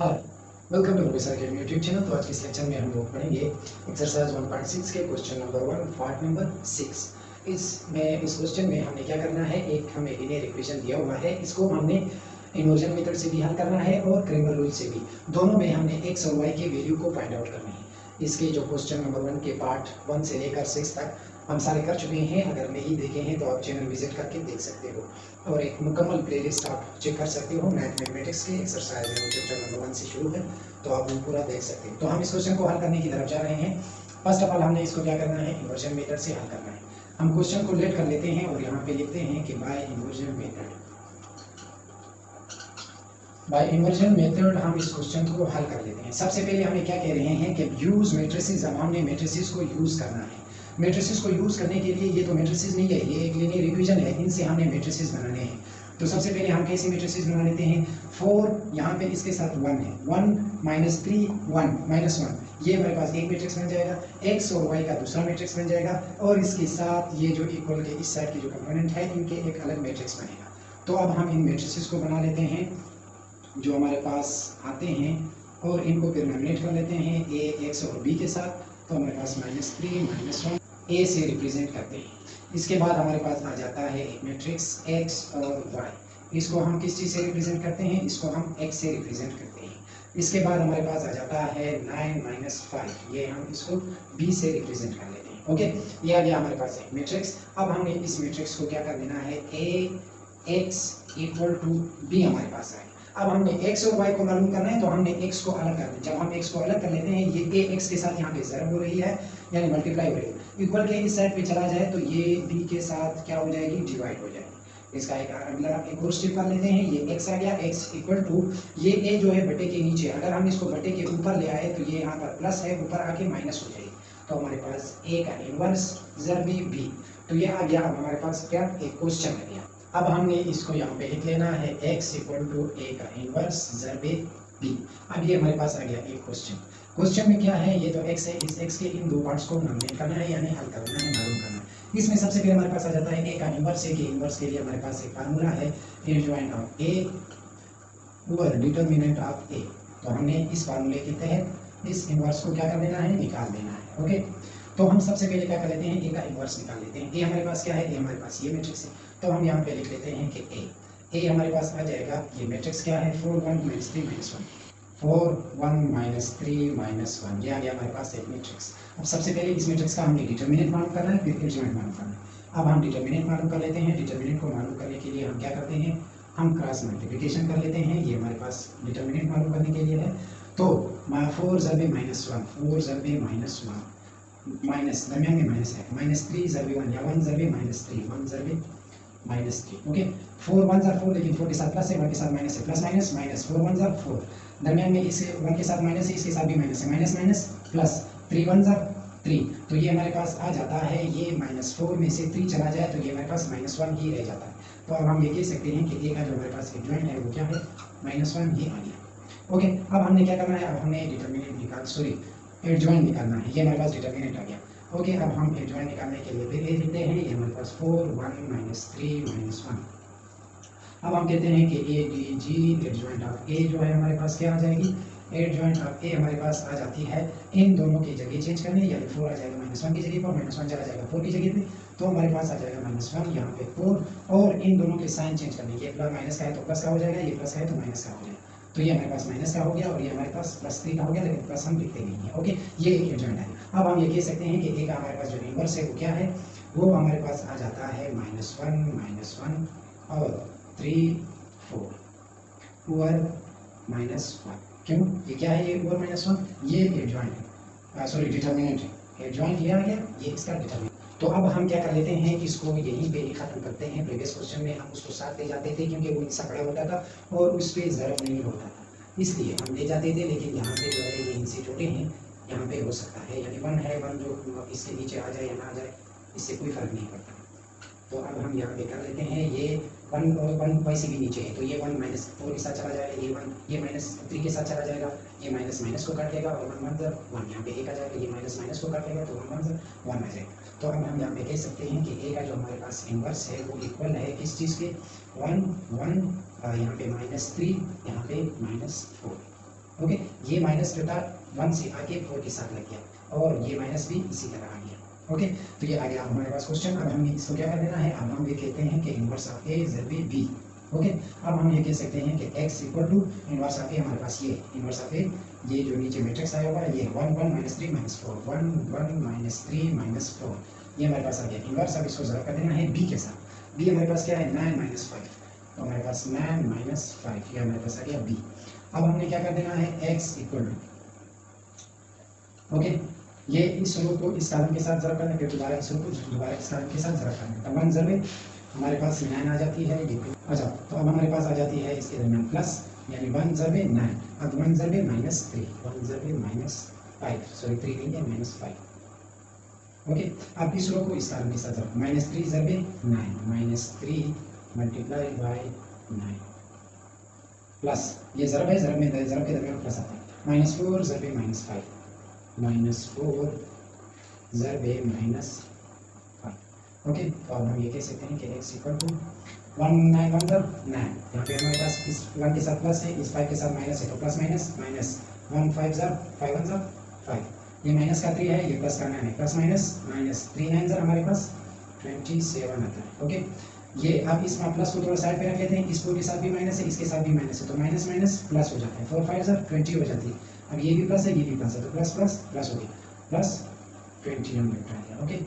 Hi, welcome to professor के YouTube channel. तो आज के इस लेक्चर में हम लोग पढ़ेंगे एक्सरसाइज 1.6 के क्वेश्चन नंबर 1 पार्ट नंबर 6। इस क्वेश्चन में हमें क्या करना है, एक हमें लीनियर इक्वेशन दिया हुआ है, इसको हमने इन्वर्जन मेथड से भी हल करना है और क्रेमर रूल से भी। दोनों में हमने एक्स और वाई के वैल्यू को फाइंड आउट करनी है। इसके जो क्वेश्चन नंबर 1 के पार्ट 1 से लेकर 6 तक हम सारे कर चुके हैं। अगर नहीं देखे हैं तो आप चैनल विजिट करके देख सकते हो और एक मुकम्मल प्लेलिस्ट आप चेक कर सकते हो। मैथमेटिक्स के एक्सरसाइज चैप्टर नंबर 1 से शुरू है, तो आप वो पूरा देख सकते हो। तो हम इस क्वेश्चन को हल करने की तरफ जा रहे हैं। फर्स्ट ऑफ ऑल हमने इसको क्या करना है, इन्वर्जन मेथड से हल करना है। हम क्वेश्चन को लेट कर लेते हैं और यहाँ पे लिखते हैं कि बाय इन्वर्जन मेथड हम इस क्वेश्चन को हल कर लेते हैं। सबसे पहले हमें क्या कह रहे हैं कि यूज मैट्रिसेस। अब हमने मैट्रिसेस को यूज करना है। मैट्रिसेस को यूज करने के लिए, ये तो मैट्रिसेस नहीं है, ये एक लीनियर इक्वेशन है, इनसे हमने मैट्रिसेस बनाने हैं। तो सबसे पहले हम कैसे मैट्रिसेस बना लेते हैं। 4 यहाँ पे इसके साथ 1 है, 1 -3 1 -1, ये हमारे पास एक मैट्रिक्स बन जाएगा। एक्स और वाई का दूसरा मैट्रिक्स बन जाएगा और इसके साथ ये जो इक्वल के इस साइड की जो कंपोनेंट है, इनके एक अलग मैट्रिक्स बनेगा। तो अब हम इन मैट्रिसेस को बना लेते हैं जो हमारे पास आते हैं और इनको फिर नॉमिनेट कर लेते हैं ए, एक्स और बी के साथ। तो हमारे पास -3 -1 ए से रिप्रेजेंट करते हैं। इसके बाद हमारे पास आ जाता है एक मैट्रिक्स एक्स और वाई। इसको हम किस चीज़ से रिप्रेजेंट करते हैं, इसको हम एक्स से रिप्रेजेंट करते हैं। इसके बाद हमारे पास आ जाता है 9 -5, ये हम इसको बी से रिप्रेजेंट कर लेते हैं। ओके, ये आ गया हमारे पास एक मैट्रिक्स। अब हमने इस मैट्रिक्स को क्या कर देना है, ए एक्स इक्वल टू बी हमारे पास आए। अब हमने x और y को मालूम करना है, तो हमने x को अलग कर दें। जब हम x को अलग कर लेते हैं, ये a x के साथ यहाँ पे ज़रब हो रही है, यानी मल्टीप्लाई हो रही है। इक्वल के इस साइड पे चला जाए तो ये b के साथ क्या हो जाएगी, डिवाइड हो जाएगी। इसका एक अगला एक और स्टेप कर लेते हैं। ये x आ गया, x इक्वल टू ये a जो है बटे के नीचे, अगर हम इसको बटे के ऊपर ले आए तो ये यहाँ पर प्लस है, ऊपर आके माइनस हो जाएगी। तो हमारे पास a का इनवर्स ज़रब b, तो ये आ गया। अब हमारे पास क्या, एक क्वेश्चन आ गया। अब हमने इसको यहाँ पे लिख लेना है x इक्वल टू ए का इनवर्स ज़रब b। अब ये हमारे पास आ गया एक क्वेश्चन। क्वेश्चन में क्या है, ये तो x है, इस x के इन दो पार्ट्स को नॉमिनेट करना है, यानी हल करना है, मालूम करना है। इसमें सबसे पहले हमारे पास आ जाता है a का इनवर्स। a के इनवर्स के लिए हमारे पास एक फार्मूला है, adjoint of a over determinant of a। तो हमने इस फार्मूले के तहत इस इनवर्स को क्या कर देना है, निकाल देना है। ओके, तो हम सबसे पहले क्या कर लेते हैं, ए का इनवर्स निकाल लेते हैं। ए हमारे पास क्या है, ए हमारे पास ये मैट्रिक्स है। तो हम यहाँ पे लिख लेते हैं कि ए हमारे पास आ जाएगा, ये मैट्रिक्स क्या है, 4 1 -3 -1, 4 1 -3 -1, ये आ गया हमारे पास एक मैट्रिक्स। अब सबसे पहले इस मैट्रिक्स का हमने डिटरमिनेंट मालूम करना है, फिर एडजॉइंट मालूम करना है। अब हम डिटरमिनेंट मालूम कर लेते हैं। डिटरमिनेंट को मालूम करने के लिए हम क्या करते हैं, हम क्रॉस मल्टीप्लिकेशन कर लेते हैं। ये हमारे पास डिटरमिनेंट मालूम करने के लिए है। तो 4 ज़रबे -1, 4 ज़रबे -1, माइनस दरमियान में माइनस है, -3 ज़रबे 1, या 1 ज़रबे -3, 1 ज़रबे -3। ओके, 4 1 ज़र 4, लेकिन 4 के साथ प्लस है, 1 के साथ माइनस है, प्लस माइनस माइनस, 4 1 ज़र 4, दरमियान में इसे 1 के साथ माइनस है, इसके साथ भी माइनस है, माइनस माइनस प्लस, 3 1 ज़र 3। तो ये हमारे पास आ जाता है, ये -4 में से 3 चला जाए तो ये हमारे पास -1 ही रह जाता है। तो अब हम ये कह सकते हैं कि ए का जो हमारे पास एडजॉइंट है वो क्या है, -1 ही आ गया। ओके, अब हमने क्या करना है, अब हमने डिटरमिनेंट निकाल, सॉरी एडजॉइंट निकालना है। ये हमारे पास डिटरमिनेंट आ गया। ओके, अब हम एडजॉइंट निकालने के लिए फिर ए लिखते हैं। ये हमारे पास 4 1 -3 -1। अब हम कहते हैं कि A D J adjoint of A जो है हमारे पास क्या आ जाएगी, एडजॉइंट ऑफ ए हमारे पास आ जाती है इन दोनों की जगह चेंज करने, यानी 4 आ जाएगा -1 की जगह पर, -1 चला जाएगा 4 की जगह पे, तो हमारे पास आ जाएगा -1 यहाँ पे 4, और इन दोनों के साइन चेंज करने के, प्लस माइनस का है तो प्लस का हो जाएगा, ये प्लस का है तो माइनस का हो जाएगा। तो ये हमारे पास माइनस का हो गया और ये हमारे पास +3 का हो गया, लेकिन प्लस हम लिखते नहीं है। ओके, ये एक एडजॉइंट है। अब हम ये कह सकते हैं कि ए का हमारे पास जो इनवर्स है वो क्या है, वो हमारे पास आ जाता है -1 और 3 4 ओवर -1। क्यों, ये क्या है, ये ओवर -1, ये एडजॉइंट है, सॉरी डिटरमिनेंट है। एडजॉइंट ये आ गया, ये इसका डिटरमिनेंट। तो अब हम क्या कर लेते हैं कि इसको यहीं पे ही खत्म करते हैं। प्रीवियस क्वेश्चन में हम उसको साथ ले जाते थे क्योंकि वो इनसा बड़ा होता था और उस पर ज़रब नहीं होता था, इसलिए हम ले जाते थे। लेकिन यहाँ पे जो है ये इनसे छोटे हैं, यहाँ पे हो सकता है, यानी 1 है, 1 जो इसके नीचे आ जाए या ना आ जाए, इससे कोई फ़र्क नहीं पड़ता। तो अब हम यहाँ पे कर लेते हैं, ये 1 और 1 वैसे भी नीचे है, तो ये 1 -4 के साथ चला जाएगा, ये 1 ये -3 के साथ चला जाएगा, ये माइनस माइनस को काट लेगा और 1 1 1 यहाँ पे एक आ जाएगा, ये माइनस माइनस को काट लेगा तो 1 1 1 आ जाएगा। तो अब हम यहाँ पे कह सकते हैं कि ए का जो हमारे पास इनवर्स है वो इक्वल है किस चीज़ के, 1 1, यहाँ पे -3, यहाँ पे -4। ओके, ये माइनस जो था 1 से आके 4 के साथ लग गया और ये माइनस भी इसी तरह आ गया। ओके, तो ये आ गया हमारे पास क्वेश्चन। अब हमें इसको क्या कर देना है, अब हम ये कहते हैं कि इनवर्स ऑफ ए ज़रूरी बी। ओके, अब हम ये कह सकते हैं कि x equal to inverse of A, हमारे पास ये इनवर्स ऑफ ए, ये जो नीचे मैट्रिक्स आया हुआ है ये 1 1 -3 -4 1 1 -3 -4, ये हमारे पास आ गया इनवर्स। अब इसको ज़रा कर देना है b के साथ। b हमारे पास क्या है 9 -5, तो हमारे पास 9 -5 ये हमारे पास आ गया b। अब हमने क्या कर देना है x इक्वल टू, ओके, ये इस रो को इस कॉलम के साथ ज़रा करना, फिर दोबारा इस रो को दोबारा इस कॉलम के साथ ज़रा करना, तब 1 ज़रूर हमारे पास 9 आ जाती है ये। अच्छा, तो अब हमारे पास आ जाती है इसके दरमियान प्लस, यानी 1 ज़रूर 9, अब 1 ज़रूर -3 1 ज़रूर -5 सॉरी 3 नहीं है -5। ओके, अब इस रो को इस कॉलम के साथ रखो, -3 ज़रूर 9 -3 मल्टीप्लाई बाय 9 प्लस ये ज़रब है, ज़रब में ज़रब के दरमियान प्लस आता है, -4 ज़रूर -5 -4 ज़रूर -5। ओके, तो अब हम ये कह सकते हैं कि x इक्वल टू 1 9 1 9, यहाँ पे हमारे पास इस 1 के साथ प्लस है, इस 5 के साथ माइनस है, तो प्लस माइनस माइनस 1 5 5 1 5, ये माइनस का 3 है, ये प्लस का 9 है, प्लस माइनस माइनस 3 9 हमारे पास 27 आता है। ओके, ये अब इस प्लस को थोड़ा साइड पे रख लेते हैं, इस 4 के साथ भी माइनस है, इसके साथ भी माइनस है, तो माइनस माइनस प्लस हो जाता है, 4 5 20 हो जाती है। अब ये भी प्लस है, ये भी प्लस है, तो प्लस प्लस प्लस हो गया, प्लस 20 हम लिख रहे हैं। ओके,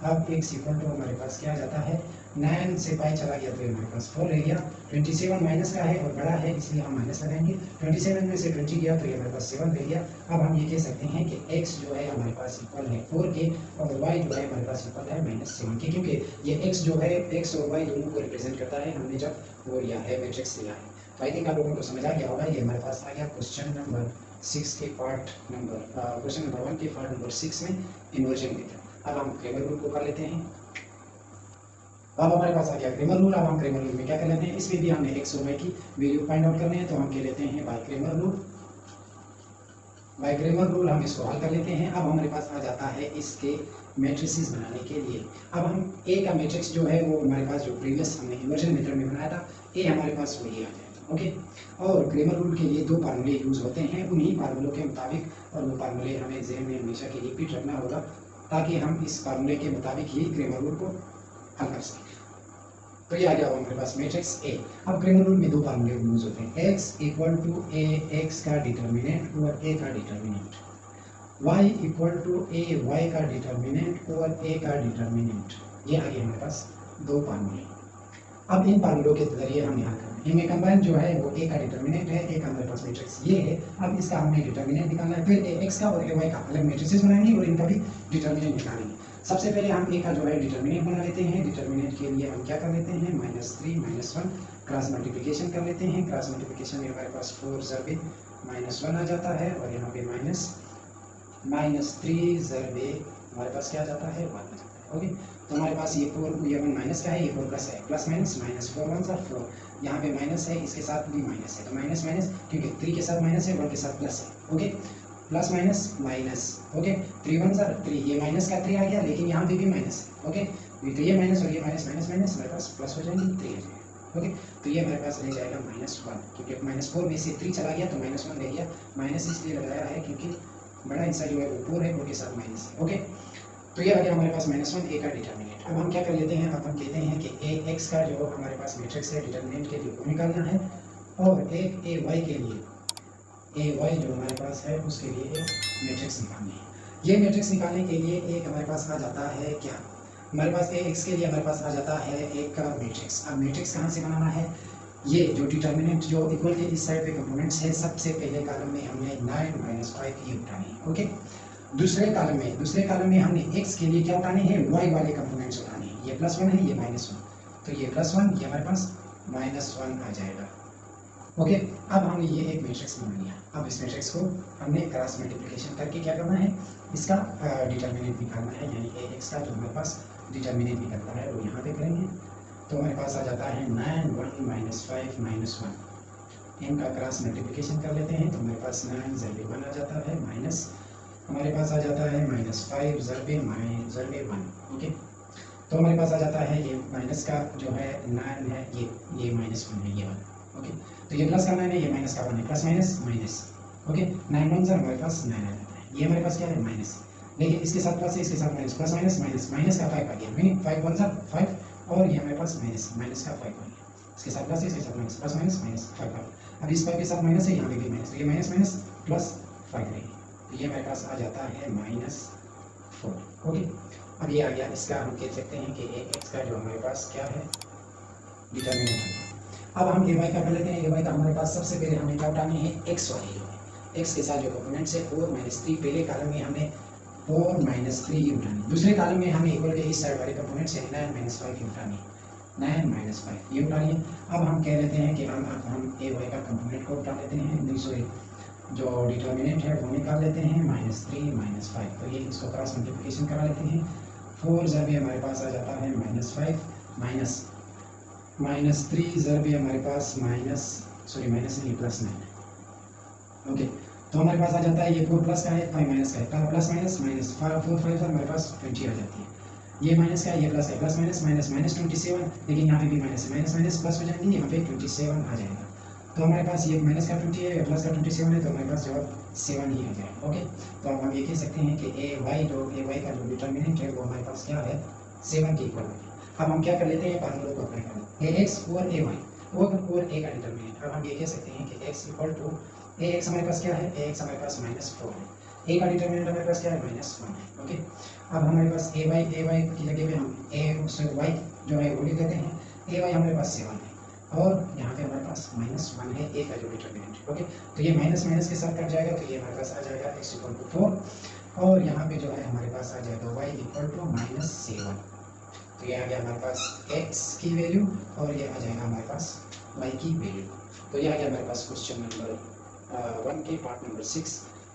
अब x इक्वल टू हमारे पास क्या आ जाता है, 9 से पाई चला गया तो हमारे पास 4 रह गया, 27 माइनस का है और बड़ा है इसलिए हम माइनस लगाएंगे, 27 में से 20 गया तो ये हमारे पास 7 रह गया। अब हम ये कह सकते हैं कि x जो है हमारे पास इक्वल है 4 के और y जो है हमारे पास इक्वल है -7 के, क्योंकि ये x जो है x और y दोनों को रिप्रेजेंट करता है, हमने जब वो लिया है मैट्रिक्स लिया है। तो आई थिंक आप लोगों को समझ आ गया होगा। ये हमारे पास आ गया क्वेश्चन नंबर 6 के पार्ट नंबर क्वेश्चन नंबर 1 के पार्ट नंबर 6 में इन्वर्जन मेथड। अब हम क्रेमर रूल को कर लेते हैं। अब हमारे पास आ गया क्रेमर रूल। अब हम क्रेमर रूल में क्या कर लेते हैं, इसमें भी हमने x और y की वैल्यू फाइंड आउट करनी है, तो हम कह लेते हैं by Cramer rule. By Cramer rule हम इसको हल कर लेते हैं। अब हमारे पास आ जाता है इसके मैट्रिसेस बनाने के लिए। अब हम a का मैट्रिक्स जो है वो हमारे पास जो प्रीवियस हमने इन्वर्जन मेथड में बनाया था, a हमारे पास वही आ जाएगा। ओके, और क्रेमर रूल के लिए 2 फार्मूले यूज होते हैं, उन्हीं फार्मूलों के मुताबिक, और वो फार्मूले हमें ज़हन में हमेशा के लिए रिपीट रखना होगा ताकि हम इस फार्मूले के मुताबिक ही क्रेमर रूल को हल कर सकें। तो ये आ गया हमारे पास मैट्रिक्स A। अब क्रेमर रूल में 2 फार्मूले यूज होते हैं, x equal to a x का डिटर्मिनेंट और a का determinant, y equal to a y का डिटर्मिनेंट और a का डिटर्मिनेंट। ये आ गए हमारे पास 2 फार्मूले। अब इन फार्मूलों के जरिए हम यहाँ करें, इनमें कंबाइन जो है वो a का डिटर्मिनेंट है, a का हमारे पास मैट्रिक्स ये है। अब इसका हमने डिटर्मिनेंट निकालना है, फिर a x का और a y का अलग मैट्रिसेस बनाएंगे और इनका भी डिटर्मिनेंट निकालेंगे। सबसे पहले हम a का जो है डिटर्मिनेंट बना लेते हैं। डिटर्मिनेंट के लिए हम क्या कर लेते हैं, -3 -1 क्रॉस मल्टीप्लिकेशन कर लेते हैं। क्रॉस मल्टीप्लिकेशन में हमारे पास 4 ज़रबे -1 आ जाता है और यहाँ पे -3 ज़रबे हमारे पास क्या आ जाता है 1 आ जाता है। ओके, तो हमारे पास ये 4 ये 1 माइनस का है, ये 4 प्लस है, प्लस माइनस -4 1 4, यहाँ पे माइनस है, इसके साथ भी माइनस है, तो माइनस माइनस क्योंकि 3 के साथ माइनस है, 1 के साथ प्लस है। Okay, plus minus minus. Okay, 3 1 3, ये माइनस का 3 आ गया, लेकिन यहाँ पे भी माइनस है। ओके, तो ये माइनस और ये माइनस माइनस माइनस हमारे पास प्लस हो जाएंगे, 3 आ जाएगा। ओके, तो ये हमारे पास रह जाएगा -1, क्योंकि -4 में से 3 चला गया तो -1 रह गया। माइनस इसलिए लगाया है क्योंकि बड़ा हिस्सा जो है वो 4 है, 4 के साथ माइनस है। ओके, तो ये आ गया हमारे पास -1 a का डिटर्मिनेंट। अब हम क्या कर लेते हैं, अब हम कहते हैं कि a x का जो हमारे पास मैट्रिक्स है डिटर्मिनेंट के लिए वो निकालना है, और एक a y के लिए a y जो हमारे पास है उसके लिए एक मैट्रिक्स निकालनी है। ये मैट्रिक्स निकालने के लिए एक हमारे पास आ जाता है क्या, हमारे पास a x के लिए हमारे पास आ जाता है एक का मैट्रिक्स। अब मैट्रिक्स कहाँ से बनाना है, ये जो डिटर्मिनेंट जो इक्वल के इस साइड पे कंपोनेंट्स है, सबसे पहले कॉलम में हमने 9 - 5 ये उठानी है। ओके, दूसरे कॉलम में हमने x के लिए क्या उठाने हैं, y वाले कंपोनेंट्स उठाने हैं। ये +1 है, ये -1, तो ये +1, ये हमारे पास -1 आ जाएगा। ओके, अब हमने ये एक मैट्रिक्स बना लिया। अब इस मैट्रिक्स को हमने क्रॉस मल्टीप्लिकेशन करके क्या करना है, इसका डिटर्मिनेंट निकालना है, यानी ax का जो हमारे पास डिटर्मिनेंट निकलता है वो यहाँ पे करेंगे। तो हमारे पास आ जाता है 9 1 -5 -1, इनका क्रॉस मल्टीप्लिकेशन कर लेते हैं, तो हमारे पास 9 ज़रबे 1 आ जाता है, माइनस हमारे पास आ जाता है -5 ज़रबे 1। ओके, तो हमारे पास आ जाता है ये माइनस का जो है 9 है, ये -1 है, ये वाला। ओके, तो ये प्लस का 9 है, ये माइनस का 1 है, प्लस माइनस माइनस। ओके 9 1 हमारे पास 9 आ जाता है। ये हमारे पास क्या है माइनस, लेकिन इसके साथ प्लस है, इसके साथ minus, plus minus minus, minus का 5 आ गया, मीनिंग 5 1 5, और ये हमारे पास माइनस, माइनस का 5 आ गया, इसके साथ प्लस है, इसके साथ माइनस, प्लस माइनस माइनस 5 आ गया। अब इस 5 के साथ माइनस है, यहाँ पे भी माइनस, तो ये माइनस माइनस प्लस 5 रहेगी, तो ये हमारे पास आ जाता है -4। ओके, अब ये आ गया, इसका हम कह सकते हैं कि x का जो हमारे पास क्या है डिटर्मिनेंट है। अब हम ay का कर लेते हैं। ay का हमारे पास सबसे पहले हमें क्या उठानी है, x वाली जो है, x के साथ जो कंपोनेंट्स है 4 3, पहले कॉलम में हमें 4 3 ही उठानी, दूसरे कॉलम में हमें इक्वल के इस साइड वाले कंपोनेंट्स है 9 5 ही उठानी, 9 5 ये उठानी है। अब हम कह लेते हैं कि हम ay का कंपोनेंट को उठा लेते हैं, नहीं सॉरी जो डिटर्मिनेंट है वो निकाल लेते हैं, -3 -5, तो ये इसको क्रॉस मल्टीप्लिकेशन करा लेते हैं, 4 जब भी हमारे पास आ जाता है -5 माइनस -3 जब भी हमारे पास माइनस नहीं +9, ओके, तो हमारे पास आ जाता है ये 4 प्लस का है, 5 माइनस का है, प्लस माइनस माइनस 4 5 हमारे पास 20 आ जाती है, ये माइनस का है, ये प्लस है, प्लस माइनस माइनस -27, लेकिन यहाँ पे भी माइनस है, माइनस माइनस प्लस हो जाएंगे, यहाँ पे 27 आ जाएगा, तो हमारे पास ये माइनस का 20 है, प्लस का 27 है, तो हमारे पास जवाब 7 ही आ जाएगा। ओके, तो अब हम ये कह सकते हैं कि ay का जो डिटर्मिनेंट है वो हमारे पास क्या है 7 के इक्वल है। अब हम क्या कर लेते हैं, फार्मूले को अप्लाई कर लेते हैं, ax और ay और a का डिटर्मिनेंट। अब हम ये कह सकते हैं कि x इक्वल टू ax हमारे पास क्या है, ax हमारे पास -4 है, a का डिटर्मिनेंट हमारे पास क्या है -1 है। ओके, अब हमारे पास ay की जगह पे हम y जो है वो लिख लेते हैं, ay हमारे पास 7 है, और यहाँ पे हमारे पास -1 है a का जो डिटर्मिनेंट है। ओके, तो ये माइनस माइनस के साथ कट जाएगा, तो ये हमारे पास आ जाएगा x इक्वल टू 4, और यहाँ पे जो है हमारे पास आ जाएगा y इक्वल टू -7, तो ये आ गया हमारे पास x की वैल्यू, और ये आ जाएगा हमारे पास y की वैल्यू। तो ये आ गया हमारे पास क्वेश्चन नंबर 1 के पार्ट नंबर 6,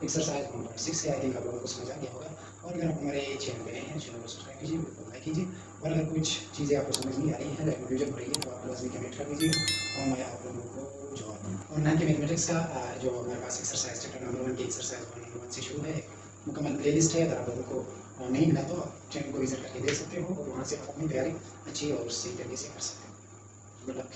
एक्सरसाइज नंबर 6 है। आई थिंक आप लोगों को समझ आ गया होगा, और अगर आप हमारे चैनल पे हैं, चैनल को सब्सक्राइब कीजिए, वीडियो को लाइक कीजिए, और अगर कुछ चीज़ें आपको समझ नहीं आ रही है, कन्फ्यूजन हो रही है, तो आप लाजमी कमेंट कर दीजिए, और मैं आप लोगों को जवाब दूँगा। और 9 के मैथमेटिक्स का जो हमारे पास एक्सरसाइज चैप्टर नंबर 1 की एक्सरसाइज नंबर 1 से शुरू है, मुकम्मल प्लेलिस्ट है, अगर आप लोगों को नहीं मिला तो आप चैनल को विजिट करके देख सकते हो, और वहाँ से आप अपनी तैयारी अच्छी और सही तरीके से कर सकते हो। Good luck.